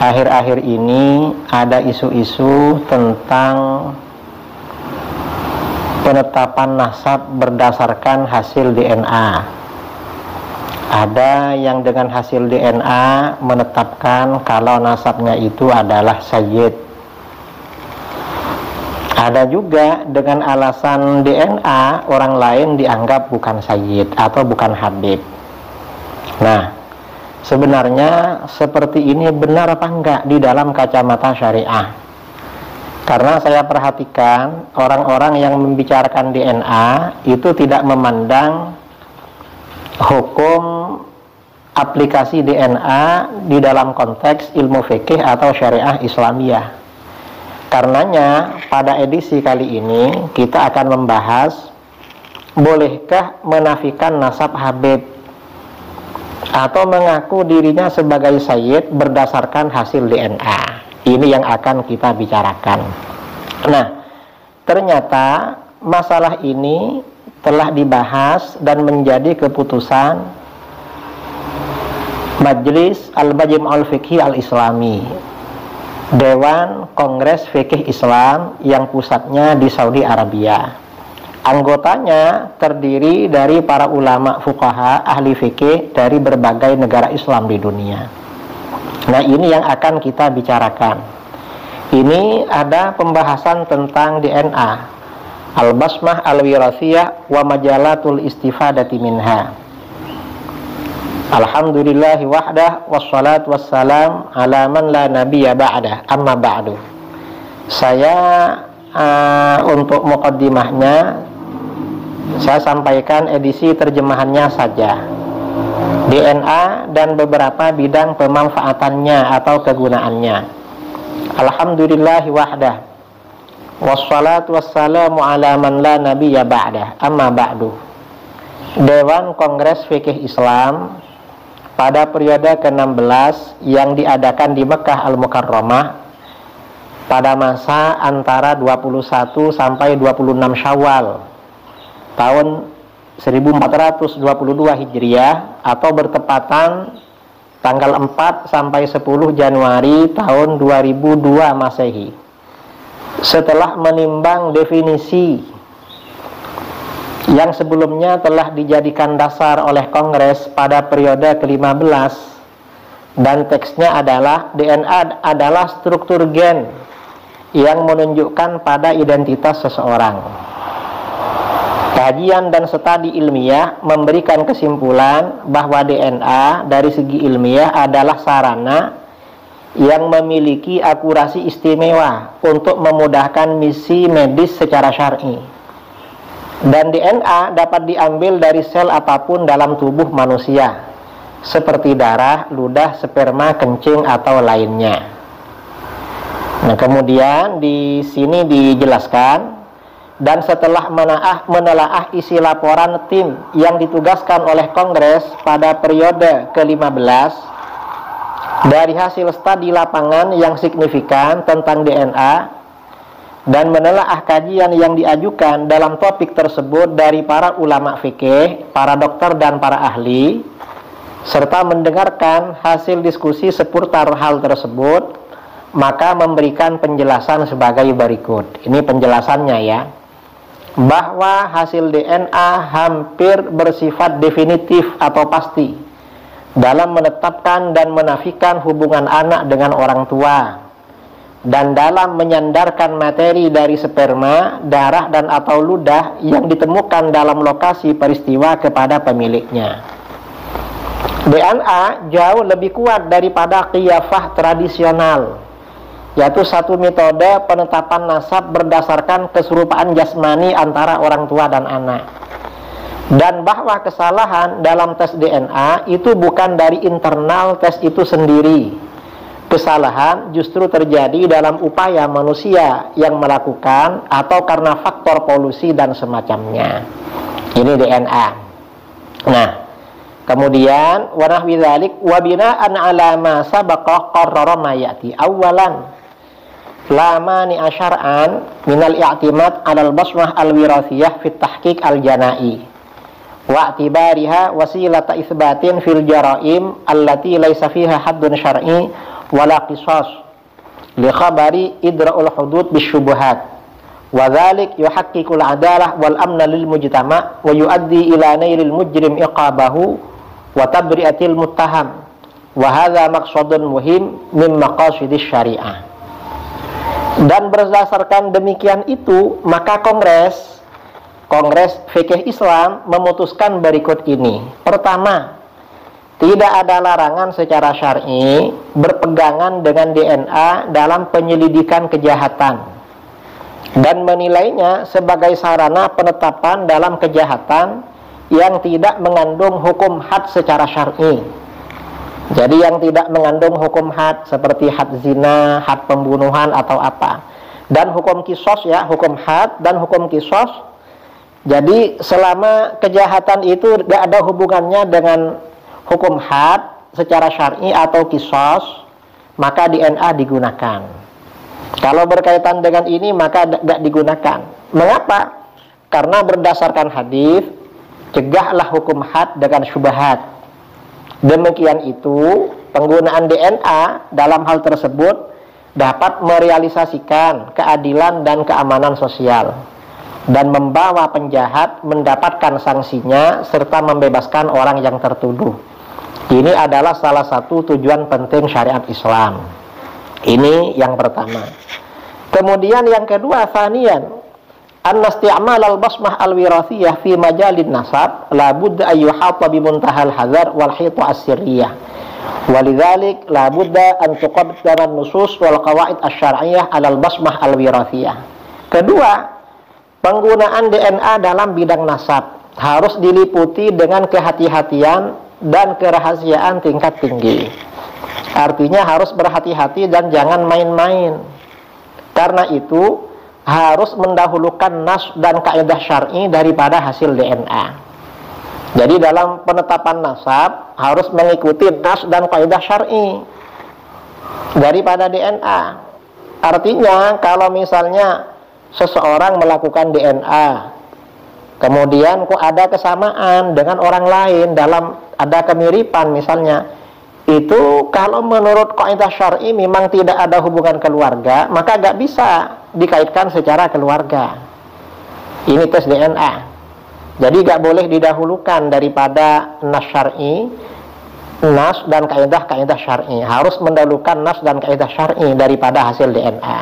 akhir-akhir ini ada isu-isu tentang penetapan nasab berdasarkan hasil DNA. Ada yang dengan hasil DNA menetapkan kalau nasabnya itu adalah sayyid. Ada juga dengan alasan DNA orang lain dianggap bukan sayyid atau bukan habib. Nah, sebenarnya seperti ini benar apa enggak di dalam kacamata syariah? Karena saya perhatikan orang-orang yang membicarakan DNA itu tidak memandang hukum aplikasi DNA di dalam konteks ilmu fikih atau syariah Islamiyah. Karenanya pada edisi kali ini kita akan membahas, bolehkah menafikan nasab habib atau mengaku dirinya sebagai sayyid berdasarkan hasil DNA. Ini yang akan kita bicarakan. Nah, ternyata masalah ini telah dibahas dan menjadi keputusan Majelis Al-Majma' Al-Fiqhi Al-Islami, Dewan Kongres Fikih Islam yang pusatnya di Saudi Arabia. Anggotanya terdiri dari para ulama fuqaha ahli fikih dari berbagai negara Islam di dunia. Nah, ini yang akan kita bicarakan. Ini ada pembahasan tentang DNA, al-basmah al-wirasiyah wa majalatul istifadati minha. Alhamdulillahi wahdah wassalatu wassalam ala man la nabiyya ba'dah, amma ba'du. Saya untuk muqaddimahnya saya sampaikan edisi terjemahannya saja. DNA dan beberapa bidang pemanfaatannya atau kegunaannya. Alhamdulillahi wahdah wassalatu wassalamu ala man la nabiyya ba'dah, amma ba'du. Dewan Kongres Fikih Islam pada periode ke-16 yang diadakan di Mekah Al-Mukarramah pada masa antara 21 sampai 26 Syawal tahun 1422 Hijriah atau bertepatan tanggal 4 sampai 10 Januari tahun 2002 Masehi. Setelah menimbang definisi yang sebelumnya telah dijadikan dasar oleh Kongres pada periode ke-15 dan teksnya adalah DNA adalah struktur gen yang menunjukkan pada identitas seseorang. Kajian dan studi ilmiah memberikan kesimpulan bahwa DNA dari segi ilmiah adalah sarana yang memiliki akurasi istimewa untuk memudahkan misi medis secara syar'i. Dan DNA dapat diambil dari sel apapun dalam tubuh manusia, seperti darah, ludah, sperma, kencing atau lainnya. Nah, kemudian di sini dijelaskan, dan setelah menelaah isi laporan tim yang ditugaskan oleh Kongres pada periode ke-15 dari hasil studi lapangan yang signifikan tentang DNA dan menelaah kajian yang diajukan dalam topik tersebut dari para ulama fikih, para dokter dan para ahli, serta mendengarkan hasil diskusi seputar hal tersebut, maka memberikan penjelasan sebagai berikut. Ini penjelasannya ya, bahwa hasil DNA hampir bersifat definitif atau pasti dalam menetapkan dan menafikan hubungan anak dengan orang tua, dan dalam menyandarkan materi dari sperma, darah dan atau ludah yang ditemukan dalam lokasi peristiwa kepada pemiliknya. DNA jauh lebih kuat daripada qiyafah tradisional, yaitu satu metode penetapan nasab berdasarkan keserupaan jasmani antara orang tua dan anak. Dan bahwa kesalahan dalam tes DNA itu bukan dari internal tes itu sendiri. Kesalahan justru terjadi dalam upaya manusia yang melakukan atau karena faktor polusi dan semacamnya. Ini DNA. Nah, kemudian wa nahwi dzalik wa bina'an 'ala ma sabaqa qarrara ma ya'ti. Awalan, la mani'a syar'an minal i'timad 'alal basmah al-wirasiyah fit tahqiq al-jana'i wa i'tibariha wasilata itsbatin fil jara'im allati laysa fiha haddun syar'i wala qisas li khabari idra'ul hudud bisyubuhat wa dzalik yuhaqqiqul adalah wal amna lil mujtama' wa yuaddi ila nailil mujrim iqabahu wa tabri'atil muttaham wa hadza maqsadun muhim min maqasidis syariah. Dan berdasarkan demikian itu, maka Kongres Fikih Islam memutuskan berikut ini. Pertama, tidak ada larangan secara syar'i berpegangan dengan DNA dalam penyelidikan kejahatan dan menilainya sebagai sarana penetapan dalam kejahatan yang tidak mengandung hukum had secara syar'i. Jadi yang tidak mengandung hukum had seperti had zina, had pembunuhan atau apa. Dan hukum kisos ya, hukum had dan hukum kisos. Jadi selama kejahatan itu tidak ada hubungannya dengan hukum had secara syar'i atau kisos, maka DNA digunakan. Kalau berkaitan dengan ini maka tidak digunakan. Mengapa? Karena berdasarkan hadis, cegahlah hukum had dengan syubhat. Demikian itu, penggunaan DNA dalam hal tersebut dapat merealisasikan keadilan dan keamanan sosial dan membawa penjahat mendapatkan sanksinya serta membebaskan orang yang tertuduh. Ini adalah salah satu tujuan penting syariat Islam. Ini yang pertama. Kemudian yang kedua, thaniyan, anna isti'mal al-basmah al-wirathiyah fi majalin nasab la budda an yuhata bi muntahal hadzar wal hita as-sirriyah. Walidzalik la budda an tuqaddama an-nusus wal qawaid asy-syar'iyyah 'ala al-basmah al-wirathiyah. Kedua, penggunaan DNA dalam bidang nasab harus diliputi dengan kehati-hatian dan kerahasiaan tingkat tinggi. Artinya harus berhati-hati dan jangan main-main. Karena itu harus mendahulukan nas dan kaidah syar'i daripada hasil DNA. Jadi dalam penetapan nasab harus mengikuti nas dan kaidah syar'i daripada DNA. Artinya kalau misalnya seseorang melakukan DNA, kemudian kok ada kesamaan dengan orang lain dalam ada kemiripan misalnya, itu kalau menurut kaidah syar'i memang tidak ada hubungan keluarga, maka nggak bisa dikaitkan secara keluarga. Ini tes DNA. Jadi nggak boleh didahulukan daripada nas syar'i, nas dan kaidah syar'i. Harus mendahulukan nas dan kaidah syar'i daripada hasil DNA.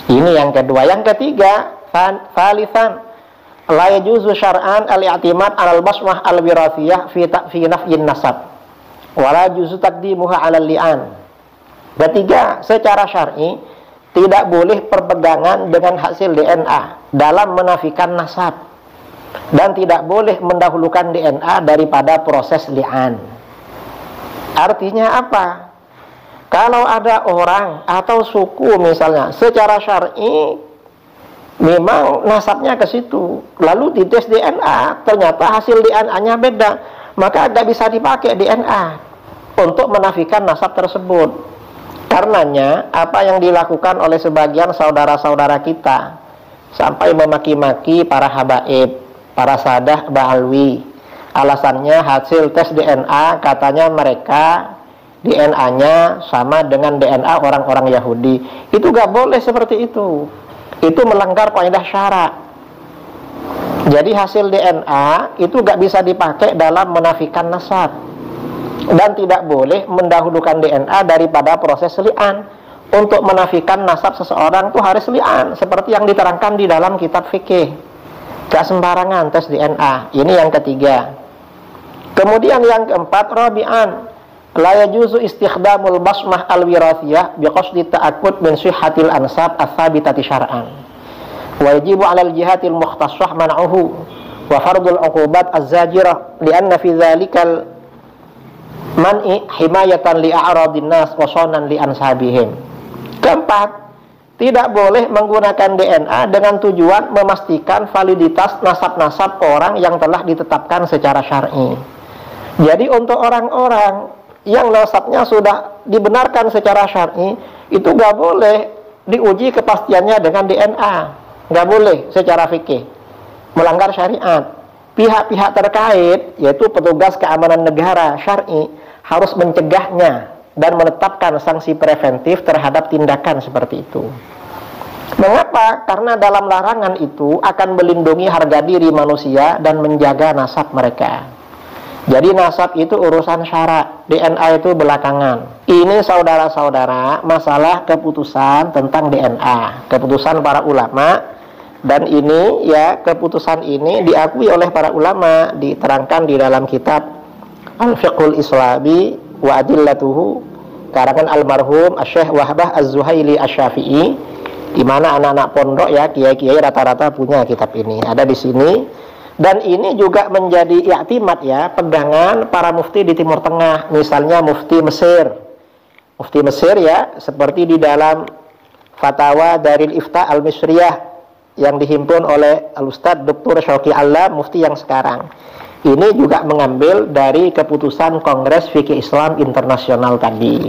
Ini yang kedua. Yang ketiga, thalitsan, la yajuzu syar'an al-i'timad 'alal basmah al-wirathiyah fi nafyin nasab wa la yajuzu taqdimuha 'alal li'an. Ketiga, secara syar'i tidak boleh perpegangan dengan hasil DNA dalam menafikan nasab dan tidak boleh mendahulukan DNA daripada proses li'an. Artinya apa? Kalau ada orang atau suku misalnya secara syar'i memang nasabnya ke situ, lalu dites DNA ternyata hasil DNA-nya beda, maka tidak bisa dipakai DNA untuk menafikan nasab tersebut. Karenanya apa yang dilakukan oleh sebagian saudara-saudara kita sampai memaki-maki para habaib, para sadah ba'alwi, alasannya hasil tes DNA katanya mereka DNA-nya sama dengan DNA orang-orang Yahudi. Itu gak boleh seperti itu. Itu melanggar kaidah syarak. Jadi hasil DNA itu gak bisa dipakai dalam menafikan nasab. Dan tidak boleh mendahulukan DNA daripada proses li'an. Untuk menafikan nasab seseorang itu harus li'an, seperti yang diterangkan di dalam kitab fikih. Gak sembarangan tes DNA. Ini yang ketiga. Kemudian yang keempat, rabi'an, la yajuzu istikhdamul basmah al-wirathiyah biqasdi ta'akkud min sihhatil ansab ats-tsabitati syar'an. Wa yajibu 'alal jihatil mukhtassah man'uhu wa fardul 'uqubat az-zajirah li'anna fi dzalikal man'i himayatan li a'radin nas wa sanan li ansabihim. Keempat, tidak boleh menggunakan DNA dengan tujuan memastikan validitas nasab-nasab orang yang telah ditetapkan secara syar'i. Jadi untuk orang-orang yang nasabnya sudah dibenarkan secara syar'i, itu nggak boleh diuji kepastiannya dengan DNA, nggak boleh secara fikih, melanggar syariat. Pihak-pihak terkait, yaitu petugas keamanan negara syar'i, harus mencegahnya dan menetapkan sanksi preventif terhadap tindakan seperti itu. Mengapa? Karena dalam larangan itu akan melindungi harga diri manusia dan menjaga nasab mereka. Jadi nasab itu urusan syarak, DNA itu belakangan. Ini saudara-saudara masalah keputusan tentang DNA, keputusan para ulama, dan ini ya keputusan ini diakui oleh para ulama, diterangkan di dalam kitab Al-Fiqhul Islami wa Adillatuhu karangan almarhum Syekh Wahbah Az-Zuhaili Asy-Syafi'i, di mana anak-anak pondok ya kiai-kiai rata-rata punya kitab ini, ada di sini. Dan ini juga menjadi i'timad ya, pegangan para mufti di Timur Tengah, misalnya mufti Mesir. Mufti Mesir ya, seperti di dalam Fatwa Daril Ifta Al-Misriyah yang dihimpun oleh Al-Ustadz Dr. Syauqi Alam, mufti yang sekarang. Ini juga mengambil dari keputusan Kongres Fikih Islam Internasional tadi.